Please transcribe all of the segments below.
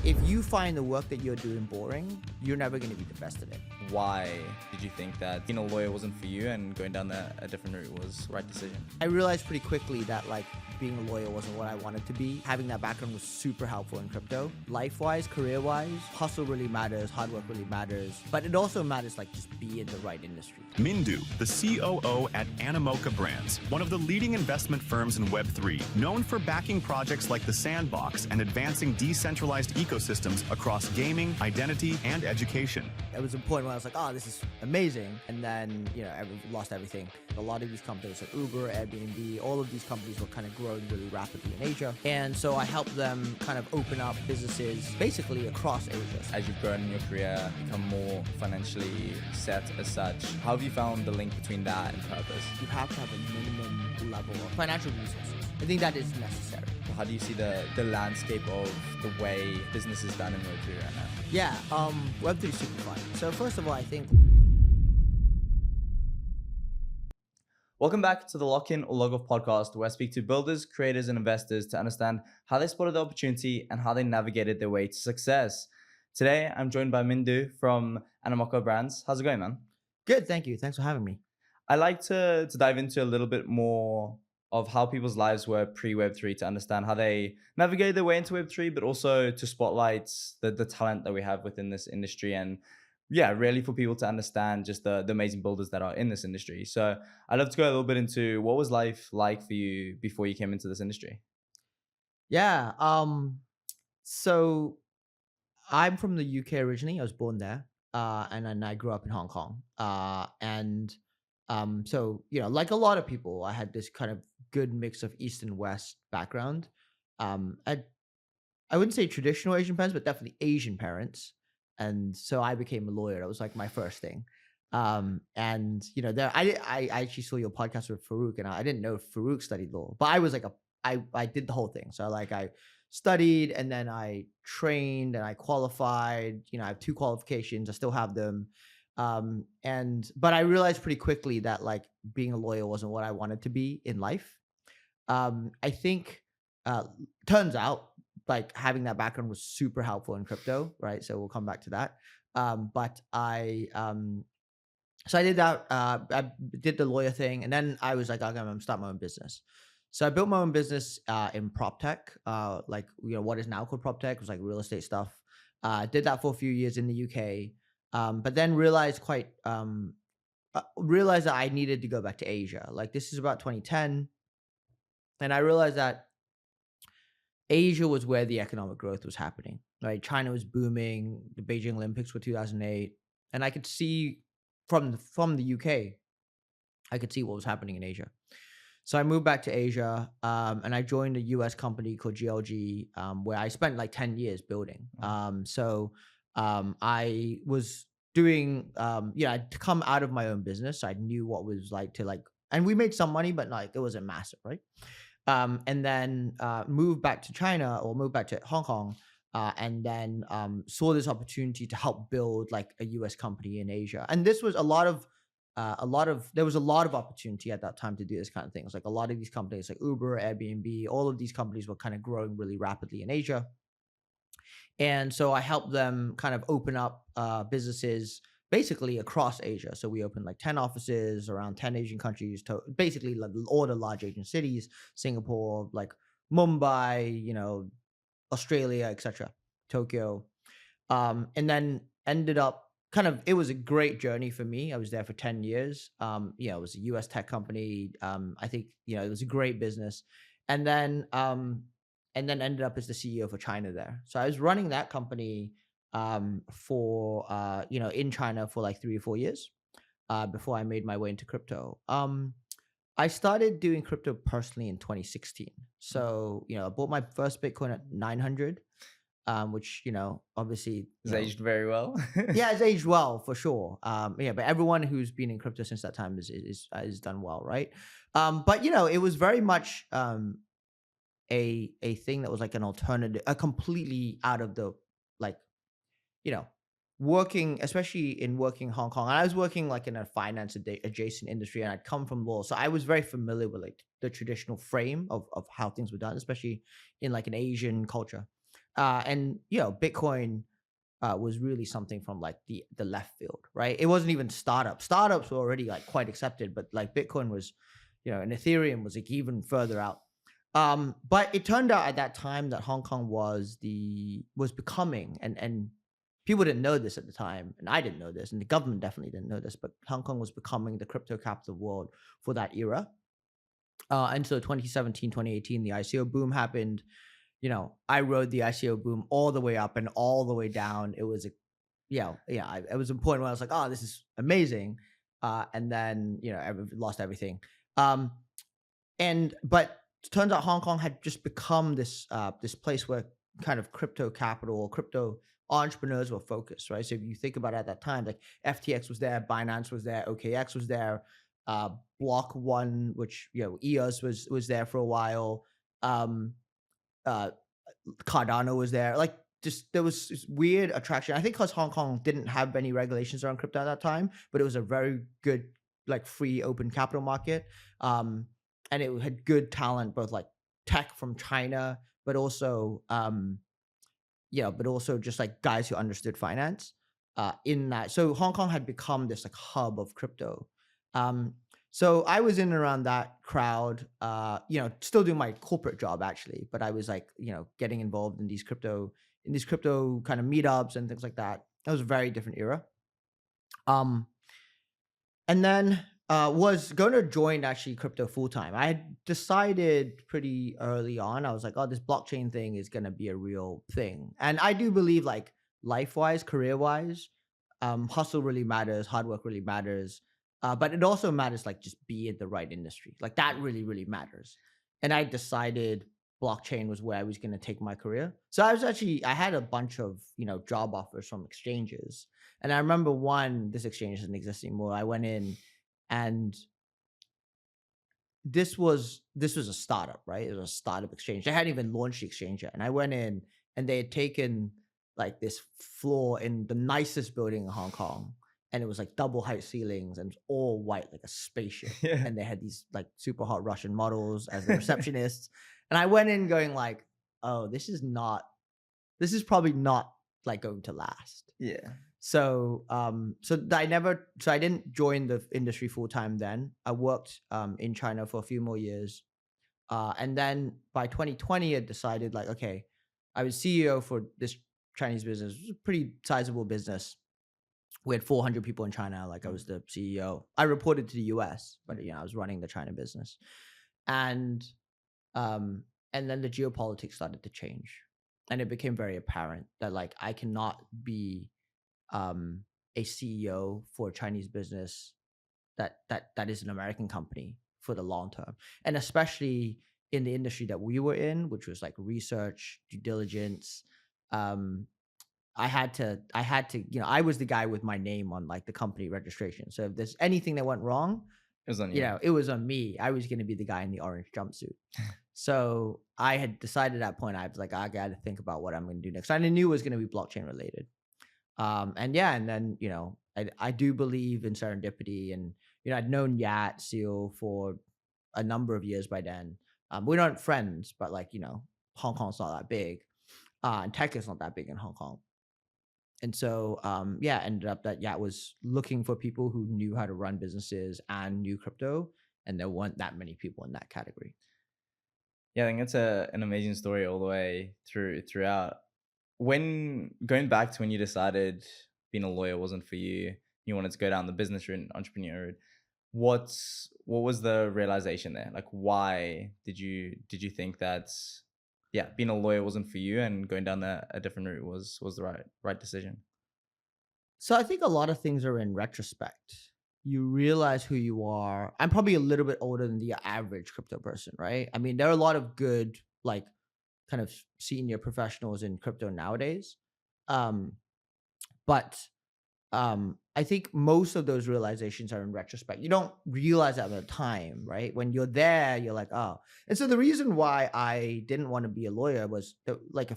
If you find the work that you're doing boring, you're never going to be the best at it. Why did you think that being a lawyer wasn't for you and going down a different route was the right decision? I realized pretty quickly that being a lawyer wasn't what I wanted to be. Having that background was super helpful in crypto. Life-wise, career-wise, hustle really matters, hard work really matters, but it also matters just be in the right industry. Mindu, the COO at Animoca Brands, one of the leading investment firms in Web3, known for backing projects like the Sandbox and advancing decentralized ecosystems across gaming, identity, and education. There was a point where I was like, oh, this is amazing. And then, I lost everything. A lot of these companies like Uber, Airbnb, all of these companies were kind of growing really rapidly in Asia. And so I helped them kind of open up businesses basically across Asia. As you've grown in your career, become more financially set as such, how have you found the link between that and purpose? You have to have a minimum level of financial resources. I think that is necessary. How do you see the landscape of the way business is done in Web3 right now? Yeah, Web3 is super fun. So first of all, I think... Welcome back to the Lock-In or Log-Off podcast, where I speak to builders, creators, and investors to understand how they spotted the opportunity and how they navigated their way to success. Today, I'm joined by Mindu from Animoca Brands. How's it going, man? Good, thank you. Thanks for having me. I like to dive into a little bit more of how people's lives were pre-Web3 to understand how they navigated their way into Web3, but also to spotlight the talent that we have within this industry. And yeah, really for people to understand just the amazing builders that are in this industry. So I'd love to go a little bit into what was life like for you before you came into this industry? Yeah, so I'm from the UK originally. I was born there, and then I grew up in Hong Kong. So, like a lot of people, I had this kind of good mix of East and West background. I wouldn't say traditional Asian parents, but definitely Asian parents. And so I became a lawyer. That was my first thing. I actually saw your podcast with Farouk, and I didn't know Farouk studied law, but I was I did the whole thing. So I studied, and then I trained, and I qualified. I have 2 qualifications. I still have them. But I realized pretty quickly that being a lawyer wasn't what I wanted to be in life. I think turns out having that background was super helpful in crypto, right? So we'll come back to that. So I did that. I did the lawyer thing, and then I was like, okay, I'm gonna start my own business. So I built my own business in prop tech, what is now called prop tech. It was real estate stuff. Did that for a few years in the UK, but then realized that I needed to go back to Asia. This is about 2010, and I realized that Asia was where the economic growth was happening. Right, China was booming. The Beijing Olympics were 2008, and I could see from the UK, I could see what was happening in Asia. So I moved back to Asia, and I joined a US company called GLG, where I spent 10 years building. I was doing, I'd come out of my own business. So I knew what it was like to and we made some money, but it wasn't massive, right? And then moved back to China, or moved back to Hong Kong, and then saw this opportunity to help build a US company in Asia. And this was there was a lot of opportunity at that time to do this kind of things. A lot of these companies like Uber, Airbnb, all of these companies were kind of growing really rapidly in Asia. And so I helped them kind of open up businesses basically across Asia. So we opened 10 offices around 10 Asian countries, to basically all the large Asian cities, Singapore, Mumbai, Australia, etc., Tokyo. And then ended up it was a great journey for me. I was there for 10 years. It was a US tech company. I think, it was a great business. And then ended up as the CEO for China there. So I was running that company for in China for 3 or 4 years before I made my way into crypto. I started doing crypto personally in 2016. So I bought my first Bitcoin at 900, which obviously It's aged very well. yeah, it's aged well for sure. But everyone who's been in crypto since that time is done well, right? But it was very much a thing that was an alternative, a completely out of the working, especially in working Hong Kong. And I was working in a finance adjacent industry, and I'd come from law. So I was very familiar with the traditional frame of how things were done, especially in an Asian culture. And Bitcoin was really something from like the left field, right? It wasn't even startups. Startups were already like quite accepted, but like Bitcoin was, and Ethereum was like even further out. But it turned out at that time that Hong Kong was becoming, and people didn't know this at the time, and I didn't know this, and the government definitely didn't know this, but Hong Kong was becoming the crypto capital of the world for that era. And so 2017, 2018, the ICO boom happened. I rode the ICO boom all the way up and all the way down. It was it was a point where I was like, oh, this is amazing. And then, I lost everything. But it turns out Hong Kong had just become this place where kind of crypto capital, crypto entrepreneurs were focused, right? So if you think about it at that time, like FTX was there, Binance was there, OKX was there, Block One, which EOS was there for a while. Uh, Cardano was there. Like, just there was this weird attraction. I think because Hong Kong didn't have any regulations around crypto at that time, but it was a very good, like, free open capital market. And it had good talent, both like tech from China, but also just like guys who understood finance in that. So Hong Kong had become this like hub of crypto. So I was in and around that crowd, still doing my corporate job actually, but I was like, getting involved in these crypto kind of meetups and things like that. That was a very different era. And then was going to join actually crypto full time. I had decided pretty early on. I was like, oh, this blockchain thing is going to be a real thing. And I do believe like life wise, career wise, hustle really matters, hard work really matters. But it also matters like just be in the right industry. Like that really, really matters. And I decided blockchain was where I was going to take my career. So I had a bunch of, job offers from exchanges. And I remember this exchange doesn't exist anymore. I went in and this was a startup, right? It was a startup exchange. They hadn't even launched the exchange yet. And I went in and they had taken like this floor in the nicest building in Hong Kong. And it was like double height ceilings and it was all white, like a spaceship. Yeah. And they had these like super hot Russian models as the receptionists. And I went in going like, oh, this is probably not like going to last. Yeah. So I didn't join the industry full time then. I worked in China for a few more years. And then by 2020, I decided like, okay, I was CEO for this Chinese business. It was a pretty sizable business. We had 400 people in China. Like I was the CEO. I reported to the US, but I was running the China business. And then the geopolitics started to change. And it became very apparent that like I cannot be a CEO for a Chinese business that is an American company for the long term. And especially in the industry that we were in, which was like research, due diligence. I had to, I was the guy with my name on like the company registration. So if there's anything that went wrong, It was on you. it was on me. I was going to be the guy in the orange jumpsuit. So I had decided at that point, I was like, I got to think about what I'm going to do next. And I knew it was going to be blockchain related. And then, I do believe in serendipity and, I'd known Yat Seal for a number of years by then. We weren't friends, but like, Hong Kong's not that big. And tech is not that big in Hong Kong. And so, ended up that Yat was looking for people who knew how to run businesses and knew crypto. And there weren't that many people in that category. Yeah, I think it's an amazing story all the way throughout. When going back to when you decided being a lawyer wasn't for you, you wanted to go down the business route and entrepreneur route, what was the realization there? Like, why did you think that being a lawyer wasn't for you and going down a different route was the right decision? So I think a lot of things are in retrospect. You realize who you are. I'm probably a little bit older than the average crypto person, right? I mean, there are a lot of good, like, kind of senior professionals in crypto nowadays. But I think most of those realizations are in retrospect. You don't realize that at the time, right? When you're there, you're like, oh. And so the reason why I didn't want to be a lawyer was like a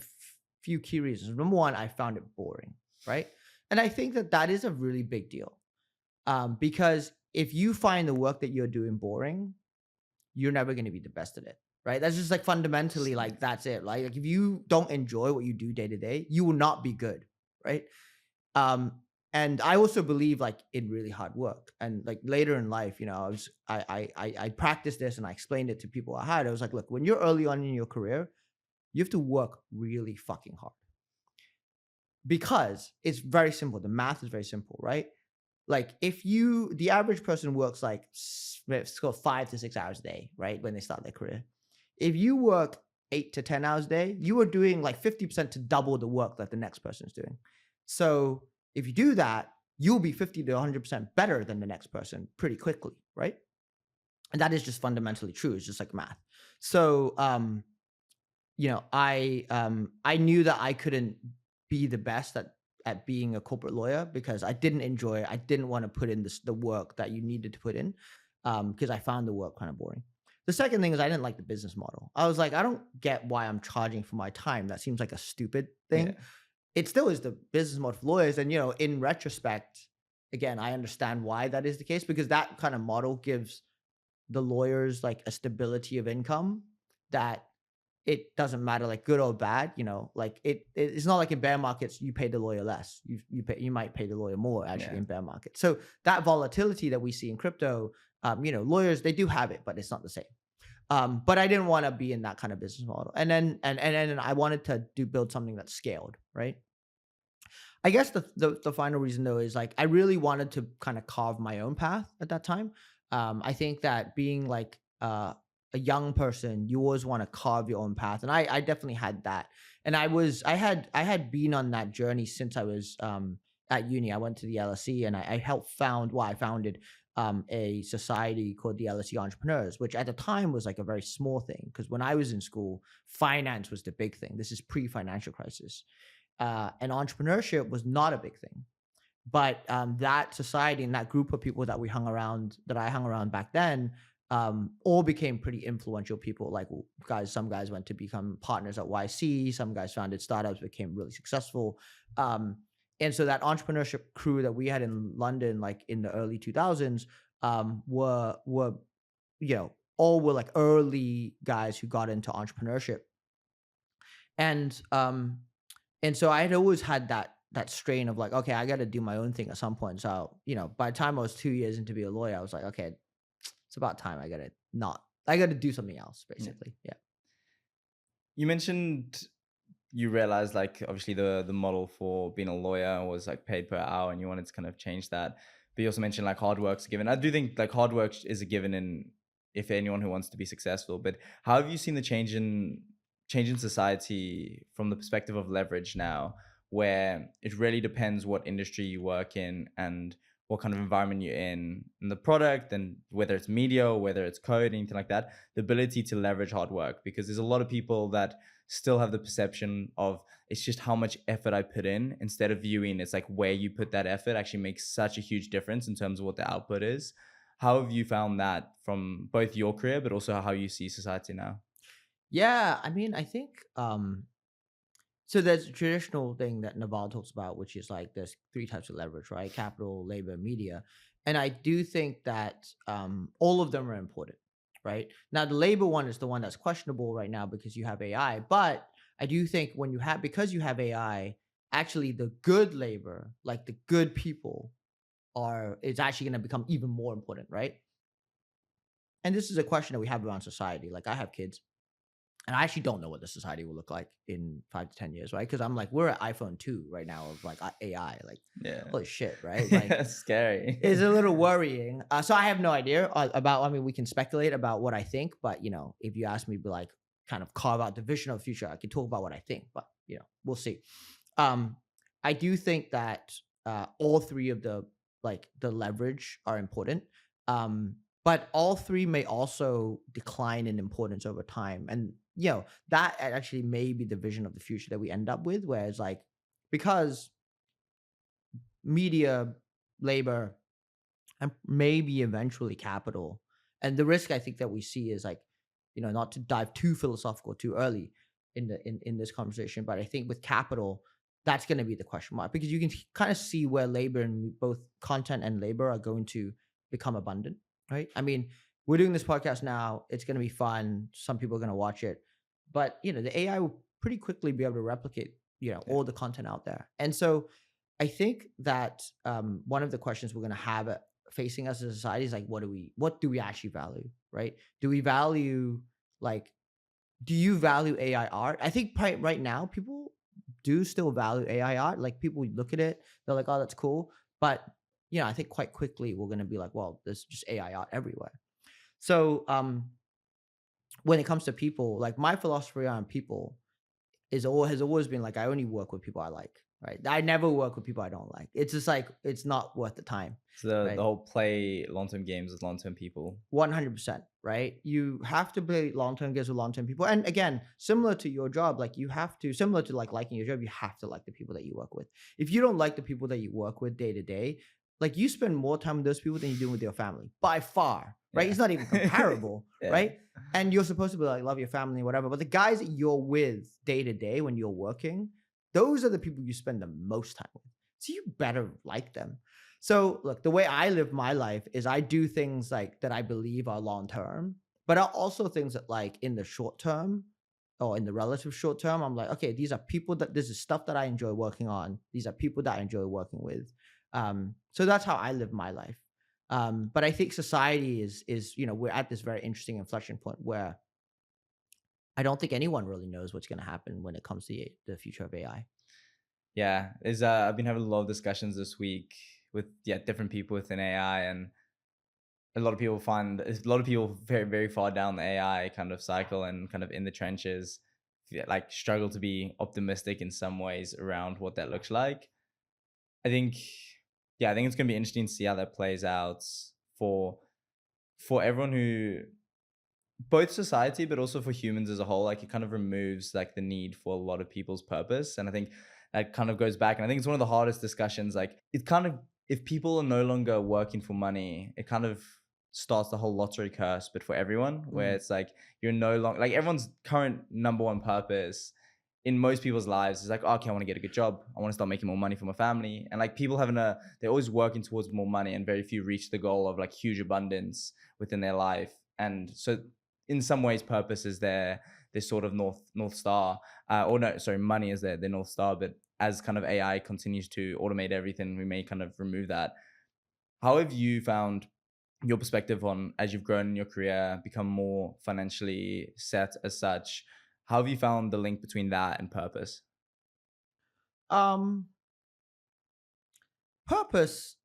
few key reasons. Number one, I found it boring, right? And I think that is a really big deal. Because if you find the work that you're doing boring, you're never going to be the best at it. right? That's just like fundamentally like that's it. Like if you don't enjoy what you do day to day, you will not be good, right? Um, and I also believe like in really hard work. And like later in life, you know, I practiced this and I explained it to people I had. I was like, look, when you're early on in your career, you have to work really fucking hard because it's very simple. The math is very simple, right? Like if you, the average person works like let's go 5 to 6 hours a day, right? When they start their career. If you work 8 to 10 hours a day, you are doing like 50% to double the work that the next person is doing. So if you do that, you'll be 50 to 100% better than the next person pretty quickly, right? And that is just fundamentally true. It's just like math. So, you know, I knew that I couldn't be the best at being a corporate lawyer because I didn't enjoy it. I didn't want to put in the work that you needed to put in because I found the work kind of boring. The second thing is I didn't like the business model. I was like, I don't get why I'm charging for my time. That seems like a stupid thing. Yeah. It still is the business model for lawyers. And, you know, in retrospect, again, I understand why that is the case because that kind of model gives the lawyers like a stability of income that it doesn't matter like good or bad, you know, like it's not like in bear markets, you pay the lawyer less. You might pay the lawyer more actually Yeah. in bear markets. So that volatility that we see in crypto, you know, lawyers, they do have it, but it's not the same. But I didn't want to be in that kind of business model. And then I wanted to build something that's scaled, right? I guess the final reason though is like I really wanted to kind of carve my own path at that time. I think that being like a young person, you always want to carve your own path, and I definitely had that. And I had been on that journey since I was at uni. I went to the LSE and I helped I founded a society called the LSE Entrepreneurs, which at the time was like a very small thing because when I was in school, finance was the big thing. This is pre-financial crisis. And entrepreneurship was not a big thing. But that society and that group of people that I hung around back then, all became pretty influential people. Like some guys went to become partners at YC, some guys founded startups, became really successful. And so that entrepreneurship crew that we had in London, like in the early 2000s, were you know all were like early guys who got into entrepreneurship. And so I had always had that strain of like, okay, I got to do my own thing at some point. So, you know, by the time I was 2 years into being a lawyer, I was like, okay, it's about time. I got to do something else, basically. Yeah. You mentioned you realized like obviously the model for being a lawyer was like paid per hour and you wanted to kind of change that. But you also mentioned like hard work's a given. I do think like hard work is a given in if anyone who wants to be successful. But how have you seen the change in society from the perspective of leverage now, where it really depends what industry you work in and what kind of environment you're in and the product and whether it's media or whether it's code, anything like that, the ability to leverage hard work, because there's a lot of people that still have the perception of it's just how much effort I put in instead of viewing it's like where you put that effort actually makes such a huge difference in terms of what the output is. How have you found that from both your career, but also how you see society now? Yeah. I mean, I think, so there's a traditional thing that Naval talks about, which is like there's three types of leverage, right? Capital, labor, media. And I do think that all of them are important, right? Now, the labor one is the one that's questionable right now because you have AI. But I do think because you have AI, actually the good labor, like the good people, is actually going to become even more important, right? And this is a question that we have around society. Like I have kids. And I actually don't know what the society will look like in 5 to 10 years, right? Because I'm like, we're at iPhone 2 right now of like AI, like, Yeah. holy shit, right? Like, Scary. it's a little worrying. So I have no idea about. I mean, we can speculate about what I think, but you know, if you ask me to like kind of carve out the vision of the future, I can talk about what I think, but you know, we'll see. I do think that all three of the leverage are important. But all three may also decline in importance over time. And, you know, that actually may be the vision of the future that we end up with, whereas like, because media, labor, and maybe eventually capital, and the risk I think that we see is like, you know, not to dive too philosophical too early in this conversation, but I think with capital, that's going to be the question mark because you can kind of see where labor and both content and labor are going to become abundant, right? I mean, we're doing this podcast now. It's going to be fun. Some people are going to watch it, but the AI will pretty quickly be able to replicate, Yeah. all the content out there. And so I think that one of the questions we're going to have facing us as a society is like, what do we actually value, right? Do we value like, do you value AI art? I think right now people do still value AI art. Like people look at it, they're like, oh, that's cool. But I think quite quickly we're going to be like, well, there's just AI art everywhere. So when it comes to people, like my philosophy on people has always been like, I only work with people I like, right? I never work with people I don't like. It's just like it's not worth the time, So the right? whole play long-term games with long-term people. 100%, right? You have to play long-term games with long-term people. And again, similar to your job, like you have to, similar to like liking your job, you have to like the people that you work with. If you don't like the people that you work with day to day, like you spend more time with those people than you do with your family by far, right? Yeah. It's not even comparable, Yeah. right? And you're supposed to be like, love your family, whatever. But the guys that you're with day to day when you're working, those are the people you spend the most time with. So you better like them. So look, the way I live my life is I do things like that I believe are long term, but are also things that like in the short term or in the relative short term, I'm like, okay, these are people that this is stuff that I enjoy working on. These are people that I enjoy working with. So that's how I live my life. But I think society is we're at this very interesting inflection point where I don't think anyone really knows what's going to happen when it comes to the future of AI. Yeah, I've been having a lot of discussions this week with different people within AI, and a lot of people very very far down the AI kind of cycle and kind of in the trenches, like struggle to be optimistic in some ways around what that looks like. I think, I think it's gonna be interesting to see how that plays out for everyone who, both society but also for humans as a whole. Like it kind of removes like the need for a lot of people's purpose, and I think that kind of goes back, and I think it's one of the hardest discussions. Like it kind of, if people are no longer working for money, it kind of starts the whole lottery curse, but for everyone, where it's like you're no longer, like everyone's current number one purpose in most people's lives is like, oh, okay, I want to get a good job, I want to start making more money for my family. And like people they're always working towards more money, and very few reach the goal of like huge abundance within their life. And so in some ways purpose is this sort of north star, or no, sorry, money is their north star. But as kind of AI continues to automate everything, we may kind of remove that. How have you found your perspective on, as you've grown in your career, become more financially set as such, how have you found the link between that and purpose? Um, Purpose,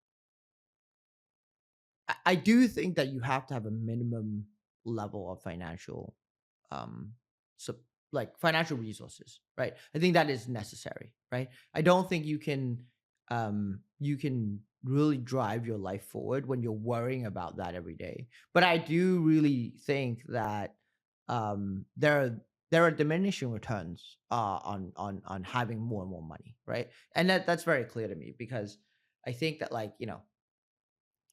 I do think that you have to have a minimum level of financial, um, so like financial resources, right? I think that is necessary, right? I don't think you can really drive your life forward when you're worrying about that every day. But I do really think that there are diminishing returns on having more and more money, right? And that's very clear to me because I think that like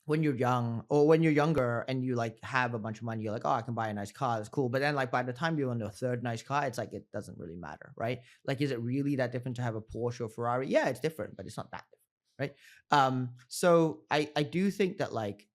when you're young or when you're younger and you like have a bunch of money, you're like, oh, I can buy a nice car. It's cool. But then like by the time you're on the third nice car, it's like, it doesn't really matter. Right. Like, is it really that different to have a Porsche or Ferrari? Yeah, it's different, but it's not that different. Right. So I do think that like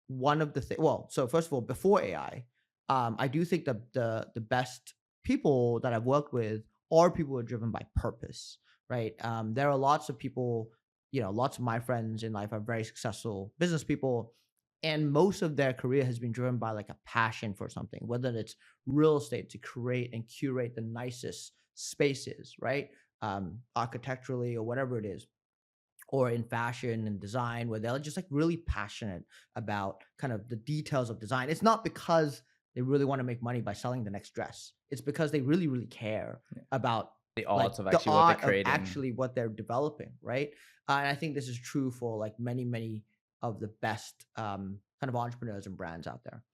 one of the things, well, so first of all, before AI, I do think that the best people that I've worked with are people who are driven by purpose, right? There are lots of people, lots of my friends in life are very successful business people, and most of their career has been driven by like a passion for something, whether it's real estate to create and curate the nicest spaces, right? Architecturally or whatever it is, or in fashion and design, where they're just like really passionate about kind of the details of design. It's not because they really want to make money by selling the next dress. It's because they really, really care about The like art of the actually what they're art of creating. actually what they're developing, right? And I think this is true for like many, many of the best kind of entrepreneurs and brands out there.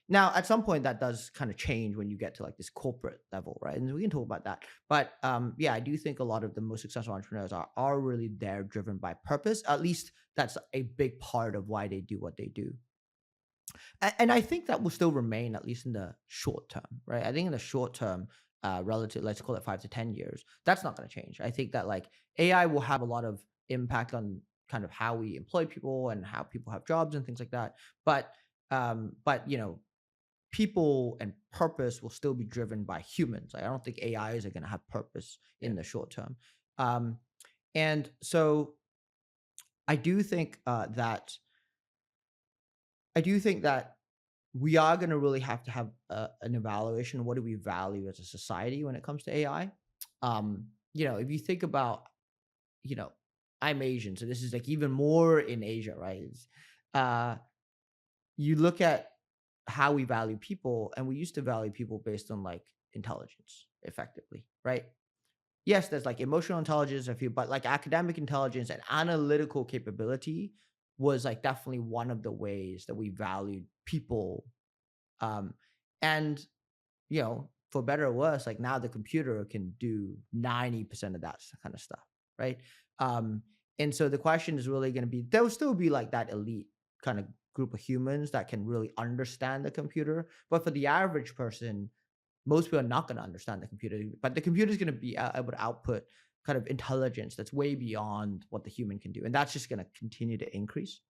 Now, at some point, that does kind of change when you get to like this corporate level, right? And we can talk about that. But yeah, I do think a lot of the most successful entrepreneurs are really there driven by purpose. At least that's a big part of why they do what they do. And I think that will still remain at least in the short term, right? I think in the short term, relative, let's call it 5 to 10 years, that's not going to change. I think that like AI will have a lot of impact on kind of how we employ people and how people have jobs and things like that. But But people and purpose will still be driven by humans. I don't think AIs are going to have purpose Yeah. in the short term. Um, and so I do think that we are going to really have to have an evaluation of what do we value as a society when it comes to AI. If you think about, you know, I'm Asian, so this is like even more in Asia, right? Uh, you look at how we value people, and we used to value people based on like intelligence, effectively, right? Yes, there's like emotional intelligence, but like academic intelligence and analytical capability was like definitely one of the ways that we valued people. Um, and for better or worse, like now the computer can do 90% of that kind of stuff, right? Um, and so the question is really going to be, there'll still be like that elite kind of group of humans that can really understand the computer. But for the average person, most people are not going to understand the computer, but the computer is going to be able to output kind of intelligence that's way beyond what the human can do. And that's just going to continue to increase.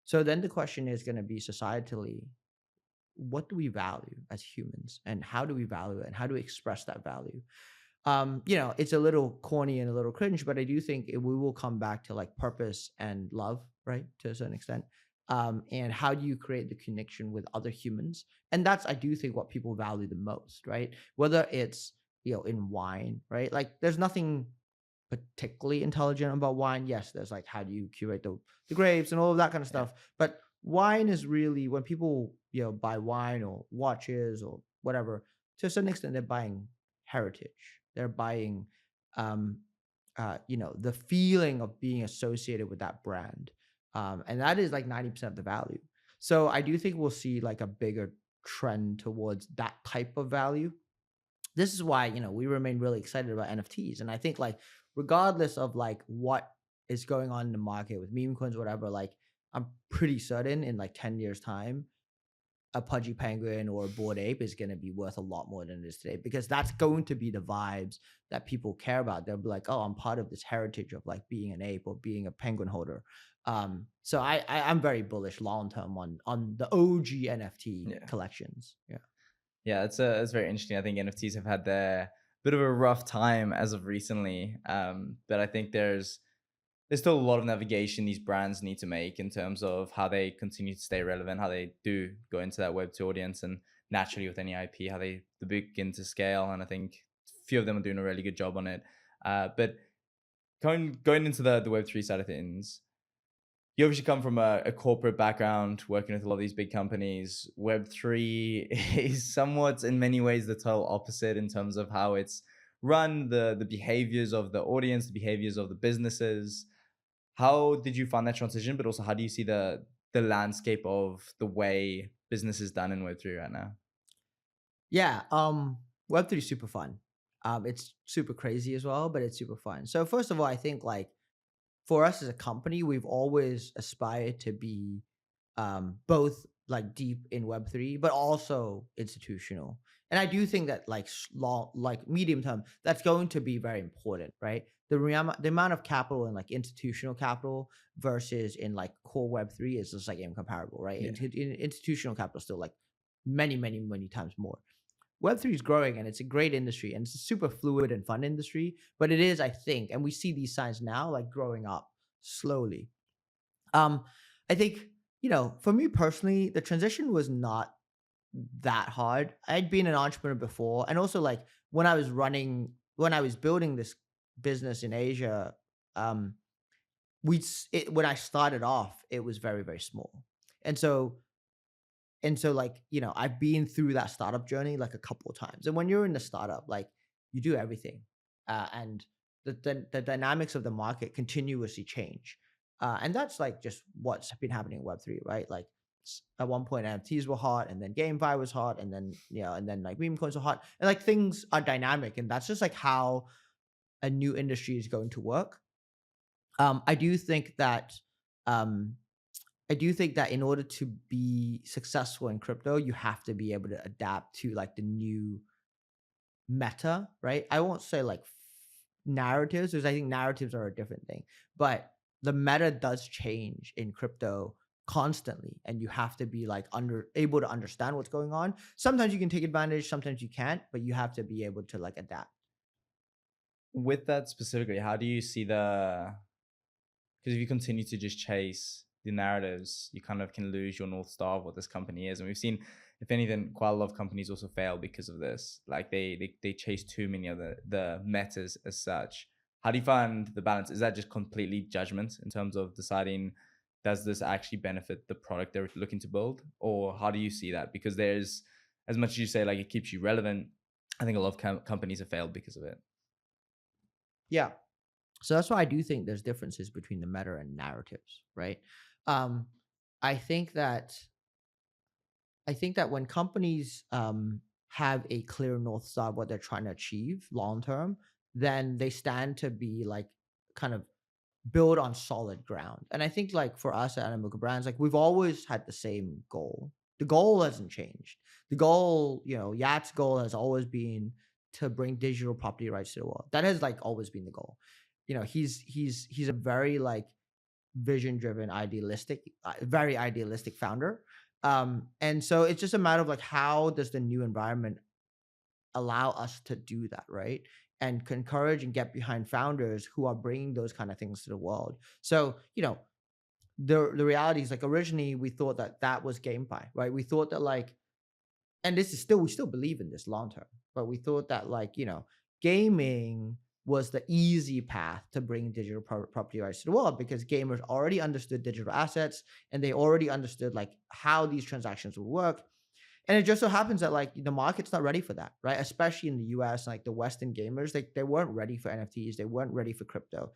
So then the question is going to be societally, what do we value as humans, and how do we value it, and how do we express that value? It's a little corny and a little cringe, but I do think we will come back to like purpose and love, right? To a certain extent. And how do you create the connection with other humans? And that's, I do think, what people value the most, right? Whether it's, in wine, right? Like there's nothing particularly intelligent about wine. Yes, there's like how do you curate the grapes and all of that kind of Yeah. stuff. But wine is really, when people buy wine or watches or whatever, to a certain extent they're buying heritage. They're buying um the feeling of being associated with that brand. And that is like 90% of the value. So I do think we'll see like a bigger trend towards that type of value. This is why we remain really excited about NFTs, and I think like regardless of like what is going on in the market with meme coins, whatever, like I'm pretty certain in like 10 years time a pudgy penguin or a bored ape is going to be worth a lot more than it is today, because that's going to be the vibes that people care about. They'll be like, oh, I'm part of this heritage of like being an ape or being a penguin holder. So I'm very bullish long term on the OG NFT Yeah. collections. Yeah. Yeah, it's very interesting. I think NFTs have had their bit of a rough time as of recently, but I think there's still a lot of navigation these brands need to make in terms of how they continue to stay relevant, how they do go into that Web2 audience, and naturally with any IP, how they begin to scale. And I think a few of them are doing a really good job on it. But going into the Web3 side of things, you obviously come from a corporate background, working with a lot of these big companies. Web3 is somewhat, in many ways, the total opposite in terms of how it's run, the behaviors of the audience, the behaviors of the businesses. How did you find that transition? But also, how do you see the landscape of the way business is done in Web3 right now? Yeah, Web3 is super fun. It's super crazy as well, but it's super fun. So first of all, I think like for us as a company, we've always aspired to be both like deep in Web3, but also institutional. And I do think that like long, like medium term, that's going to be very important, right? The amount of capital in like institutional capital versus in like core Web3 is just like incomparable, right? Yeah. Institutional capital is still like many, many, many times more. Web3 is growing and it's a great industry and it's a super fluid and fun industry, but it is, I think, and we see these signs now like growing up slowly. Um, I think, for me personally, the transition was not that hard. I'd been an entrepreneur before, and also like when I was building this business in Asia, um, when I started off, it was very, very small. And so like, I've been through that startup journey like a couple of times. And when you're in the startup, like you do everything. And the dynamics of the market continuously change. And that's like just what's been happening in Web3, right? Like at one point NFTs were hot, and then GameFi was hot, and then, and then like meme coins were hot. And like things are dynamic, and that's just like how a new industry is going to work. I do think that um in order to be successful in crypto, you have to be able to adapt to like the new meta, right? I won't say like narratives, because I think narratives are a different thing, but the meta does change in crypto constantly, and you have to be like able to understand what's going on. Sometimes you can take advantage, sometimes you can't, but you have to be able to like adapt. With that specifically, how do you see because if you continue to just chase the narratives, you kind of can lose your North Star of what this company is. And we've seen, if anything, quite a lot of companies also fail because of this. Like they chase too many of the metas as such. How do you find the balance? Is that just completely judgment in terms of deciding, does this actually benefit the product they're looking to build? Or how do you see that? Because there's, as much as you say, like it keeps you relevant, I think a lot of companies have failed because of it. Yeah. So that's why I do think there's differences between the meta and narratives, right? Um, I think that when companies have a clear north star of what they're trying to achieve long term, then they stand to be like kind of build on solid ground. And I think like for us at Animoca Brands, like we've always had the same goal. The goal hasn't changed. The goal, Yat's goal has always been to bring digital property rights to the world. That has like always been the goal. He's a very like vision driven, very idealistic founder. And so it's just a matter of like how does the new environment allow us to do that, right? And encourage and get behind founders who are bringing those kind of things to the world. So, the reality is like originally we thought that that was GameFi, right? We thought that like, and this is still, we still believe in this long term, but we thought that like, gaming was the easy path to bring digital property rights to the world because gamers already understood digital assets and they already understood like how these transactions would work. And it just so happens that like the market's not ready for that, right? Especially in the US, like the Western gamers, they weren't ready for NFTs, they weren't ready for crypto.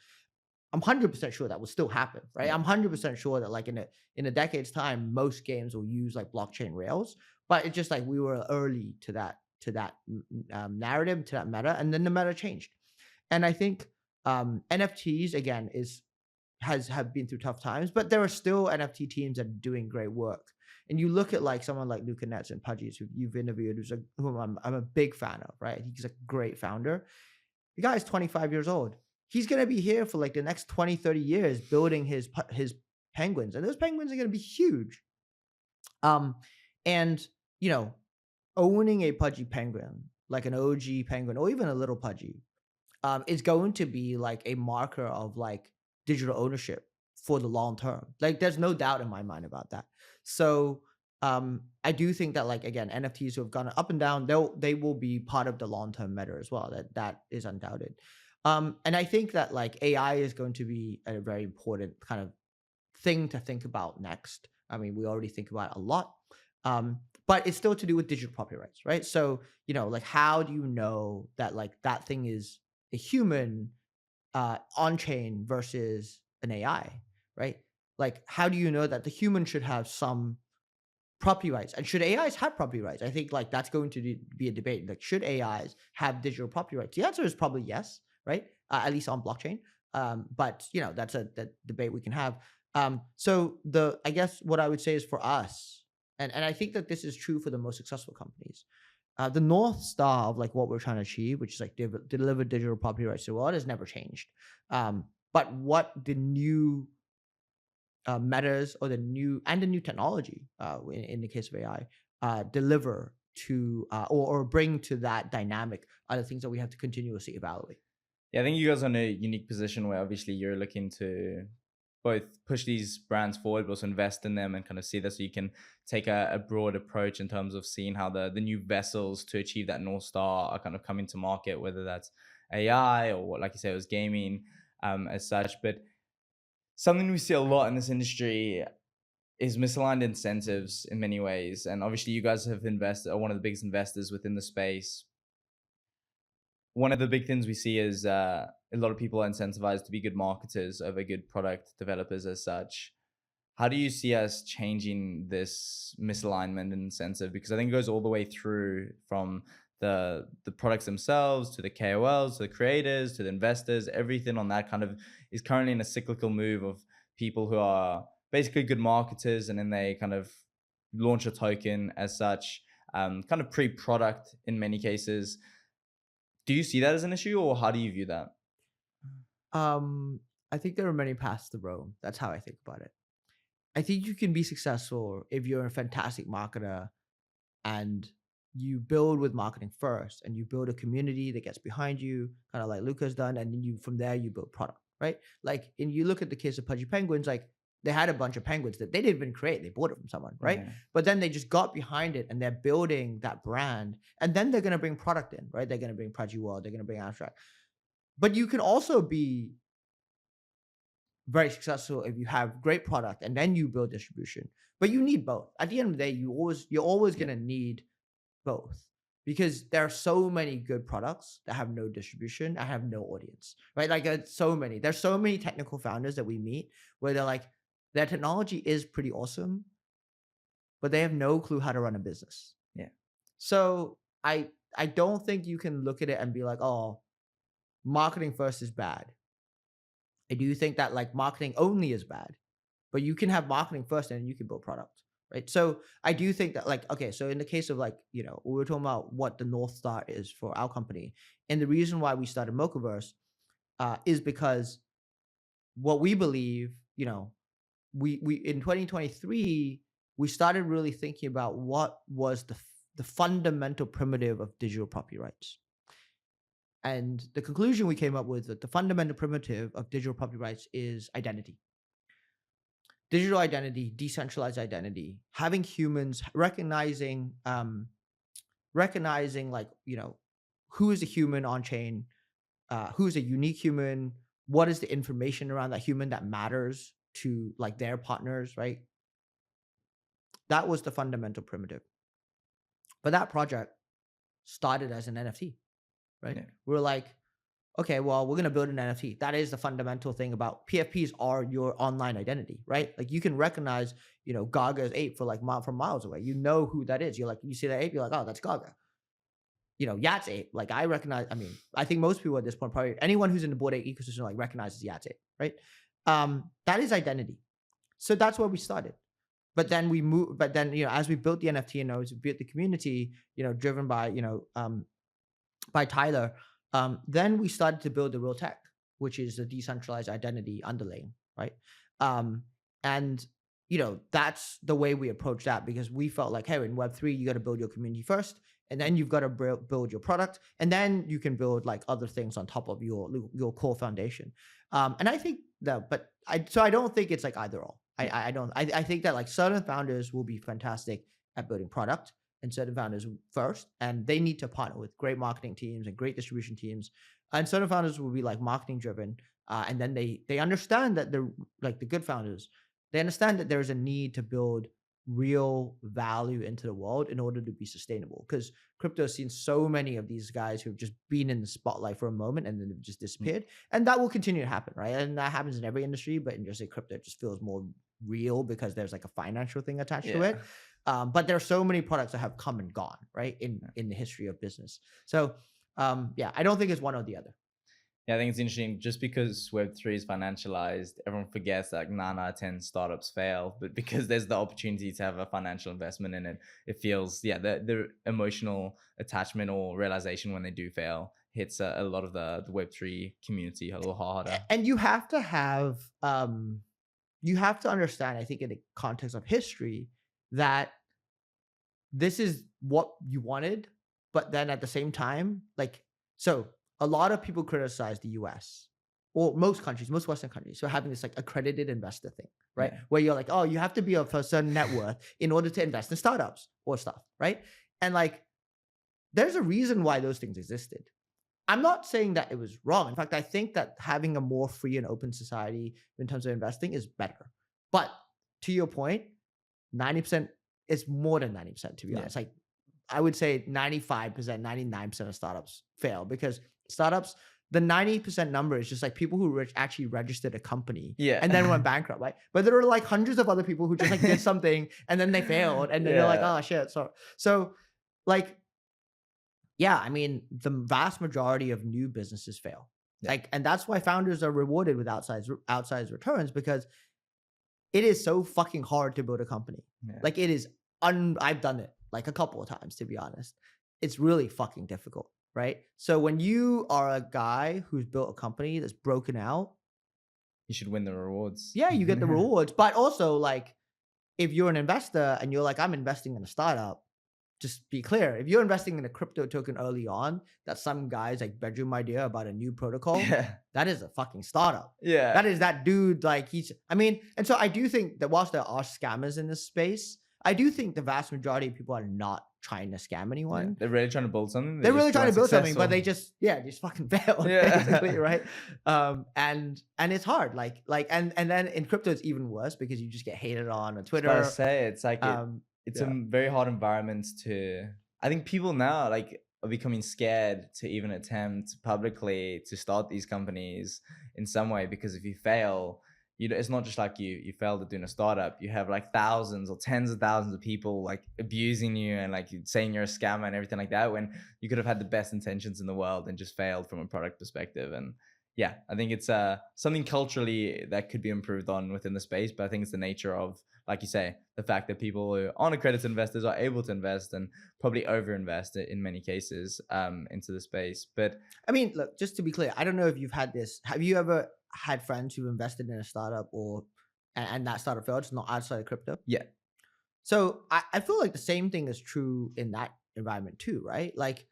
I'm 100% sure that will still happen, right? Yeah. I'm 100% sure that like in a decade's time, most games will use like blockchain rails, but it's just like we were early to that narrative, to that meta, and then the meta changed. And I think NFTs again have been through tough times, but there are still NFT teams that are doing great work. And you look at like someone like Luca Netz and Pudgies, who you've interviewed, whom I'm a big fan of, right? He's a great founder. The guy is 25 years old. He's going to be here for like the next 20, 30 years building his penguins. And those penguins are going to be huge. And, owning a Pudgy penguin, like an OG penguin or even a little Pudgy, is going to be like a marker of like digital ownership for the long term. Like there's no doubt in my mind about that. So I do think that like again, NFTs who have gone up and down, they will be part of the long term meta as well. That is undoubted. And I think that like AI is going to be a very important kind of thing to think about next. I mean, we already think about it a lot. But it's still to do with digital property rights, right? So, like how do you know that like that thing is a human on chain versus an AI, right? Like, how do you know that the human should have some property rights and should AIs have property rights? I think like that's going to be a debate. Like, should AIs have digital property rights? The answer is probably yes, right? At least on blockchain. But that's a debate we can have. So I guess what I would say is for us, and I think that this is true for the most successful companies. The North Star of like what we're trying to achieve, which is like deliver digital property rights to the world, has never changed. But what the new metas or the new technology, in the case of AI, deliver to or bring to that dynamic are the things that we have to continuously evaluate. Yeah, I think you guys are in a unique position where obviously you're looking to both push these brands forward, but also invest in them and kind of see that so you can take a broad approach in terms of seeing how the new vessels to achieve that North Star are kind of coming to market, whether that's AI or what, like you said, it was gaming as such. But something we see a lot in this industry is misaligned incentives in many ways. And obviously you guys have invested, are one of the biggest investors within the space. One of the big things we see is a lot of people are incentivized to be good marketers over good product developers as such. How do you see us changing this misalignment and incentive? Because I think it goes all the way through from the products themselves to the KOLs, to the creators, to the investors. Everything on that kind of is currently in a cyclical move of people who are basically good marketers and then they kind of launch a token as such, kind of pre-product in many cases. Do you see that as an issue or how do you view that? I think there are many paths to Rome. That's how I think about it. I think you can be successful if you're a fantastic marketer and you build with marketing first and you build a community that gets behind you, kind of like Luca's done, and then you from there you build product, right? Like, and you look at the case of Pudgy Penguins, like they had a bunch of penguins that they didn't even create, they bought it from someone, right? Yeah. But then they just got behind it and they're building that brand, and then they're gonna bring product in, right? They're gonna bring Pudgy World, they're gonna bring Abstract. But you can also be very successful if you have great product and then you build distribution. But you need both. At the end of the day, you're always Yeah. gonna need both, because there are so many good products that have no distribution and have no audience, right? Like there's so many technical founders that we meet where they're like, their technology is pretty awesome, but they have no clue how to run a business. Yeah. So I don't think you can look at it and be like, oh, marketing first is bad. I do think that like marketing only is bad, but you can have marketing first and you can build product, right? So I do think that like, okay, so in the case of like, we were talking about what the North Star is for our company. And the reason why we started Mochaverse is because what we believe, we in 2023, we started really thinking about what was the fundamental primitive of digital property rights. And the conclusion we came up with that the fundamental primitive of digital property rights is identity. Digital identity, decentralized identity, having humans recognizing like, who is a human on chain, who is a unique human, what is the information around that human that matters to like their partners, right? That was the fundamental primitive. But that project started as an NFT, right? Yeah. We're like, okay, well, we're going to build an NFT. That is the fundamental thing about PFPs are your online identity, right? Like you can recognize, Gaga's ape for like from miles away. You know who that is. You're like, you see that ape, you're like, oh, that's Gaga. Yats ape, like I recognize, I think most people at this point, probably anyone who's in the Bored Ape ecosystem, like recognizes Yats ape, right? That is identity. So that's where we started. But then as we built the NFT and as we built the community, driven by, by Tyler, then we started to build the real tech, which is the decentralized identity underlaying, right? And that's the way we approach that, because we felt like, hey, in Web3, you got to build your community first, and then you've got to build your product, and then you can build like other things on top of your core foundation. And I think that, I don't think it's like either or. I think that like certain founders will be fantastic at building product, and certain founders first, and they need to partner with great marketing teams and great distribution teams. And certain founders will be like marketing driven, and then they understand that they're like the good founders. They understand that there's a need to build real value into the world in order to be sustainable. Because crypto has seen so many of these guys who've just been in the spotlight for a moment and then they've just disappeared, and that will continue to happen, right? And that happens in every industry, but in just like crypto, it just feels more real because there's like a financial thing attached to it. But there are so many products that have come and gone, right, in the history of business. So I don't think it's one or the other. Yeah, I think it's interesting. Just because Web3 is financialized, everyone forgets that like 9 out of 10 startups fail. But because there's the opportunity to have a financial investment in it, it feels, the emotional attachment or realization when they do fail hits a lot of the Web3 community a little harder. And you have to understand, I think, in the context of history, that this is what you wanted, but then at the same time, so a lot of people criticize the US or most Western countries for having this like accredited investor thing, right? Yeah. Where you're like, oh, you have to be of a certain net worth in order to invest in startups or stuff, right? And like, there's a reason why those things existed. I'm not saying that it was wrong. In fact, I think that having a more free and open society in terms of investing is better. But to your point, 90% is more than 90%, to be honest. Like, I would say 95%, 99% of startups fail, because startups, the 90% number is just like people who actually registered a company and then went bankrupt, right? But there are like hundreds of other people who just like did something and then they failed, and then they're like, oh shit. So like, the vast majority of new businesses fail. Like, and that's why founders are rewarded with outsized returns, because it is so fucking hard to build a company. Like, it is I've done it like a couple of times, to be honest. It's really fucking difficult, right? So when you are a guy who's built a company that's broken out, you should win the rewards. Yeah, you get the rewards, but also like if you're an investor and you're like, I'm investing in a startup, just be clear. If you're investing in a crypto token early on, that's some guy's like bedroom idea about a new protocol, Yeah. that is a fucking startup. Yeah. That is that dude, like I mean, and so I do think that whilst there are scammers in this space, I do think the vast majority of people are not trying to scam anyone. They're really trying to build something. They're really just trying to weren't build something, but they successful. just fucking failed, Yeah. basically, right? And it's hard, and then in crypto it's even worse because you just get hated on But I Twitter. say it's like it's Yeah. a very hard environment to. I think people now like are becoming scared to even attempt publicly to start these companies in some way, because if you fail, it's not just like you failed at doing a startup. You have like thousands or tens of thousands of people like abusing you and like saying you're a scammer and everything like that, when you could have had the best intentions in the world and just failed from a product perspective. And yeah, I think it's something culturally that could be improved on within the space. But I think it's the nature of, like you say, the fact that people who aren't accredited investors are able to invest and probably overinvest in many cases into the space. But I mean, look, just to be clear, I don't know if you've had this. Have you ever had friends who invested in a startup and that startup failed, it's not outside of crypto? yeah, So I feel like the same thing is true in that environment too, right? Like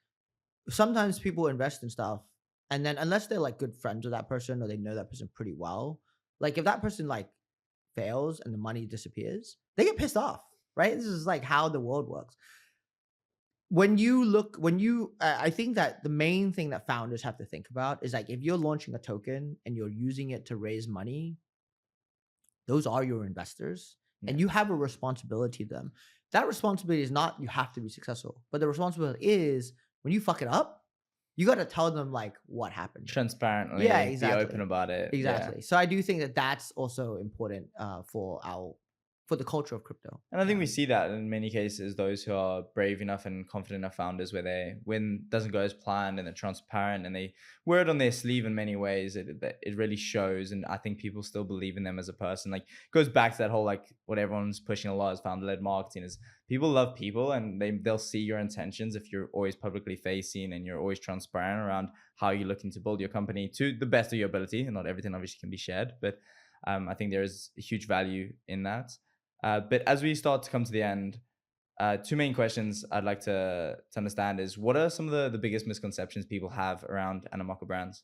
sometimes people invest in stuff and then unless they're like good friends with that person or they know that person pretty well, like if that person like fails and the money disappears, they get pissed off, right? This is like how the world works. I think that the main thing that founders have to think about is like if you're launching a token and you're using it to raise money, those are your investors and Yeah. you have a responsibility to them. That responsibility is not you have to be successful, but the responsibility is when you fuck it up, you got to tell them like what happened. transparently, Yeah, be exactly. open about it. Exactly. So I do think that that's also important for the culture of crypto. And I think we see that in many cases, those who are brave enough and confident enough founders, where when doesn't go as planned and they're transparent and they wear it on their sleeve in many ways, it really shows. And I think people still believe in them as a person. Like it goes back to that whole, like what everyone's pushing a lot is founder-led marketing, is people love people and they'll see your intentions if you're always publicly facing and you're always transparent around how you're looking to build your company to the best of your ability. And not everything obviously can be shared, but I think there is a huge value in that. But as we start to come to the end, two main questions I'd like to understand is, what are some of the biggest misconceptions people have around Animoca brands?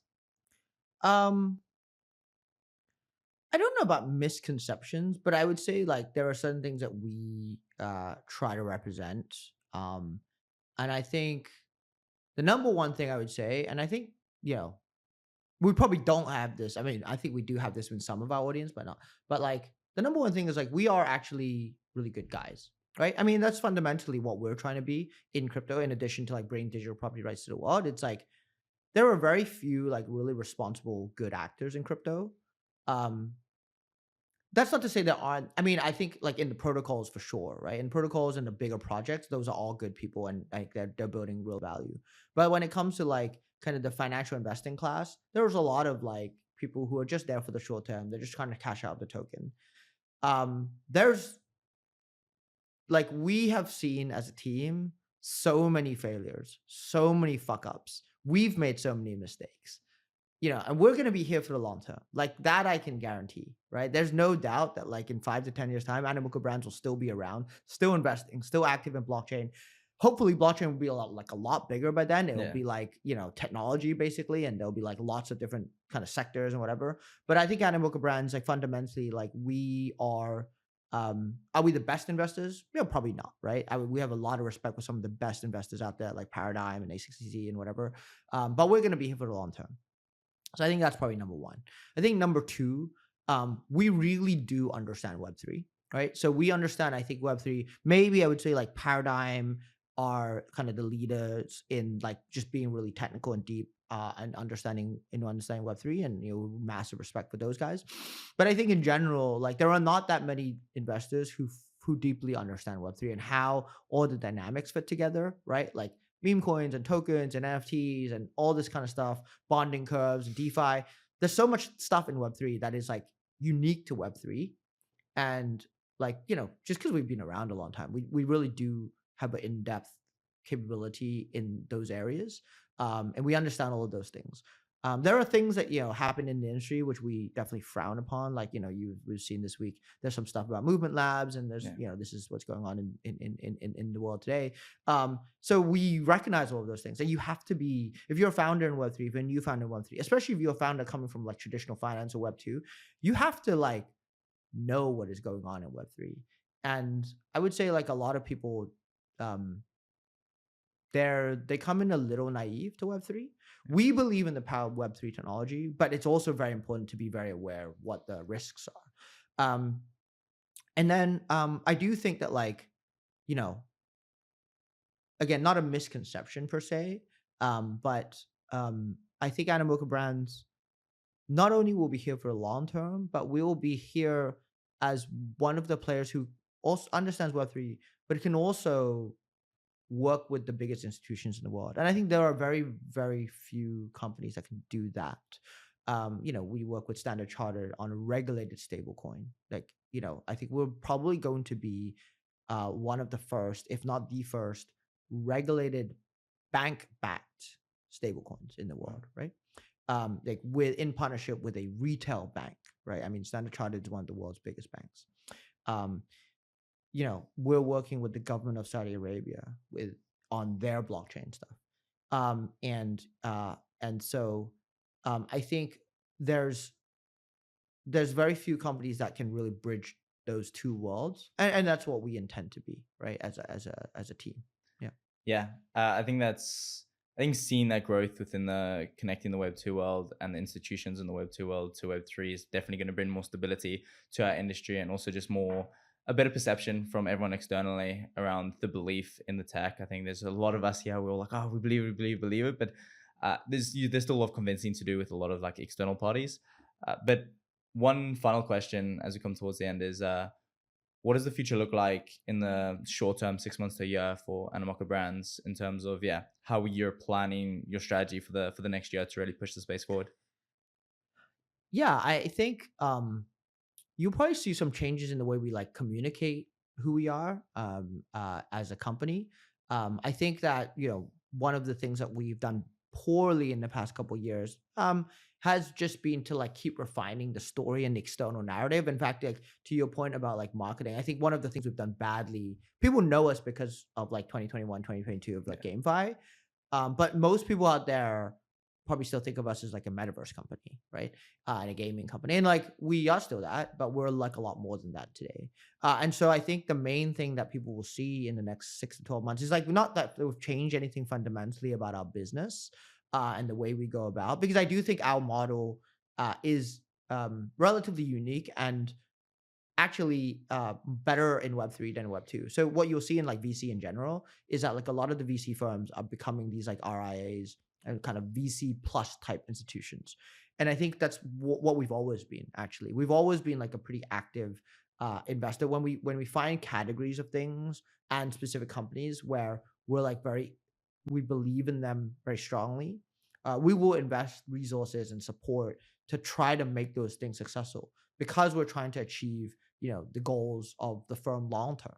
Um I don't know about misconceptions, but I would say like there are certain things that we try to represent. And I think the number one thing I would say, and I think, you know, we probably don't have this. I mean, I think we do have this in some of our audience, but not. But like the number one thing is like we are actually really good guys, right? I mean, that's fundamentally what we're trying to be in crypto. In addition to like bringing digital property rights to the world, it's like there are very few like really responsible good actors in crypto. Um, that's not to say there aren't. I mean, I think like in the protocols for sure, right? In protocols and the bigger projects, those are all good people and like they're building real value. But when it comes to like kind of the financial investing class, there's a lot of like people who are just there for the short term. They're just trying to cash out the token. There's like we have seen as a team so many failures, so many fuck ups. We've made so many mistakes, and we're going to be here for the long term. Like that, I can guarantee, right? There's no doubt that like in 5 to 10 years time, Animoca brands will still be around, still investing, still active in blockchain. Hopefully blockchain will be a lot bigger by then. It'll Yeah. be like, technology basically. And there'll be like lots of different kind of sectors and whatever. But I think Animoca brands, like fundamentally, like we are we the best investors? Yeah, probably not, right? We have a lot of respect for some of the best investors out there, like Paradigm and A60Z and whatever. But we're going to be here for the long term. So I think that's probably number one. I think number two, we really do understand Web3, right? So we understand, I think Web3, maybe I would say like Paradigm are kind of the leaders in like just being really technical and deep and understanding Web3, and massive respect for those guys. But I think in general, like there are not that many investors who deeply understand Web3 and how all the dynamics fit together, right? Like meme coins and tokens and NFTs and all this kind of stuff, bonding curves and DeFi. There's so much stuff in Web3 that is like unique to Web3. And like, just because we've been around a long time, we really do have an in-depth capability in those areas. And we understand all of those things. There are things that happen in the industry which we definitely frown upon. Like we've seen this week. There's some stuff about movement labs, and there's Yeah. this is what's going on in the world today. So we recognize all of those things, and you have to be, if you're a founder in Web3, if you're a new founder in Web3, especially if you're a founder coming from like traditional finance or Web2, you have to like know what is going on in Web3. And I would say like a lot of people, um, they come in a little naive to Web3. We believe in the power of Web3 technology, but it's also very important to be very aware of what the risks are. And then I do think that like, you know, again, not a misconception per se, but I think Animoca brands not only will be here for the long term, but we will be here as one of the players who also understands Web3, but can also work with the biggest institutions in the world. And I think there are very, very few companies that can do that. We work with Standard Chartered on a regulated stablecoin. Like, I think we're probably going to be one of the first, if not the first, regulated bank-backed stablecoins in the world, right? Like in partnership with a retail bank, right? I mean, Standard Chartered is one of the world's biggest banks. Um, we're working with the government of Saudi Arabia on their blockchain stuff. And so I think there's very few companies that can really bridge those two worlds, and that's what we intend to be, right? As a team. Yeah. Yeah, I think seeing that growth within the connecting the Web 2 world and the institutions in the Web 2 world to Web 3 is definitely going to bring more stability to our industry, and also just a better perception from everyone externally around the belief in the tech. I think there's a lot of us here, we're all like, oh, we believe it, but there's still a lot of convincing to do with a lot of like external parties. But one final question as we come towards the end is, what does the future look like in the short term, 6 months to a year, for Animoca brands in terms of how you're planning your strategy for the next year to really push the space forward? Yeah, I think you'll probably see some changes in the way we like communicate who we are as a company. I think that one of the things that we've done poorly in the past couple of years has just been to like keep refining the story and the external narrative. In fact, like to your point about like marketing, I think one of the things we've done badly, people know us because of like 2021, 2022 of like GameFi. But most people out there probably still think of us as like a metaverse company, right? And a gaming company. And like we are still that, but we're like a lot more than that today. And so I think the main thing that people will see in the next 6 to 12 months is like not that we've changed anything fundamentally about our business and the way we go about, because I do think our model is relatively unique and actually better in Web3 than Web2. So what you'll see in like VC in general is that like a lot of the VC firms are becoming these like RIAs and kind of VC plus type institutions. And I think that's what we've always been. Actually, we've always been like a pretty active investor when we find categories of things and specific companies where we're like we believe in them very strongly. We will invest resources and support to try to make those things successful, because we're trying to achieve the goals of the firm long term.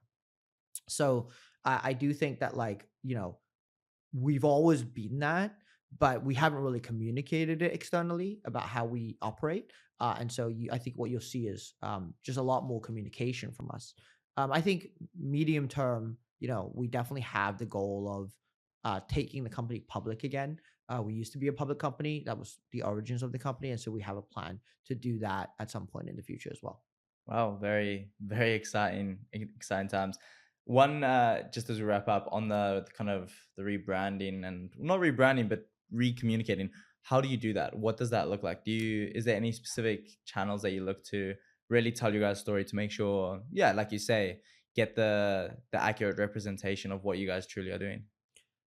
So I do think that like we've always been that, but we haven't really communicated it externally about how we operate. And so I think what you'll see is just a lot more communication from us. I think medium term, we definitely have the goal of taking the company public again. We used to be a public company. That was the origins of the company. And so we have a plan to do that at some point in the future as well. Wow, very, very exciting times. One, just as we wrap up on the kind of the rebranding, and not rebranding, but recommunicating. How do you do that? What does that look like? Is there any specific channels that you look to really tell your guys' story to make sure, like you say, get the accurate representation of what you guys truly are doing?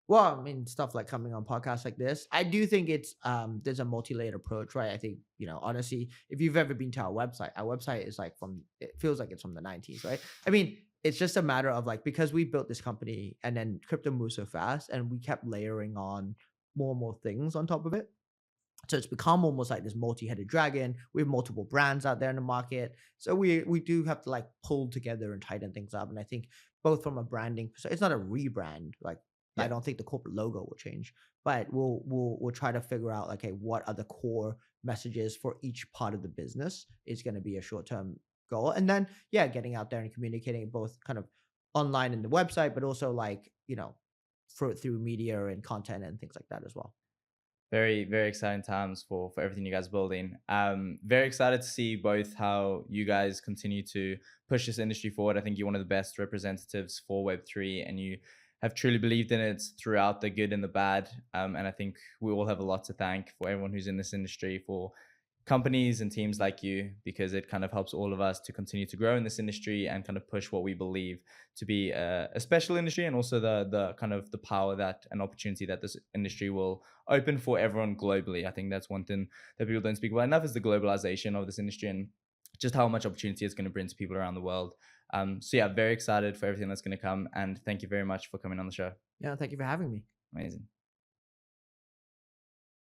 Well, I mean, stuff like coming on podcasts like this, I do think it's there's a multi-layered approach, right? I think, honestly, if you've ever been to our website is like it feels like it's from the 90s, right? I mean, it's just a matter of like, because we built this company and then crypto moves so fast and we kept layering on more and more things on top of it. So it's become almost like this multi-headed dragon. We have multiple brands out there in the market. So we do have to like pull together and tighten things up. And I think both from a branding perspective, it's not a rebrand. Like I don't think the corporate logo will change, but we'll try to figure out like, okay, what are the core messages for each part of the business is going to be a short term goal, and then yeah, getting out there and communicating both kind of online in the website, but also like through media and content and things like that as well. Very, very exciting times for everything you guys are building. Very excited to see both how you guys continue to push this industry forward. I think you're one of the best representatives for Web3, and you have truly believed in it throughout the good and the bad. And I think we all have a lot to thank for everyone who's in this industry, for companies and teams like you, because it kind of helps all of us to continue to grow in this industry and kind of push what we believe to be a special industry, and also the kind of the power that an opportunity that this industry will open for everyone globally. I think that's one thing that people don't speak about enough, is the globalization of this industry and just how much opportunity it's going to bring to people around the world. So yeah, very excited for everything that's going to come, and thank you very much for coming on the show. Yeah, thank you for having me. Amazing.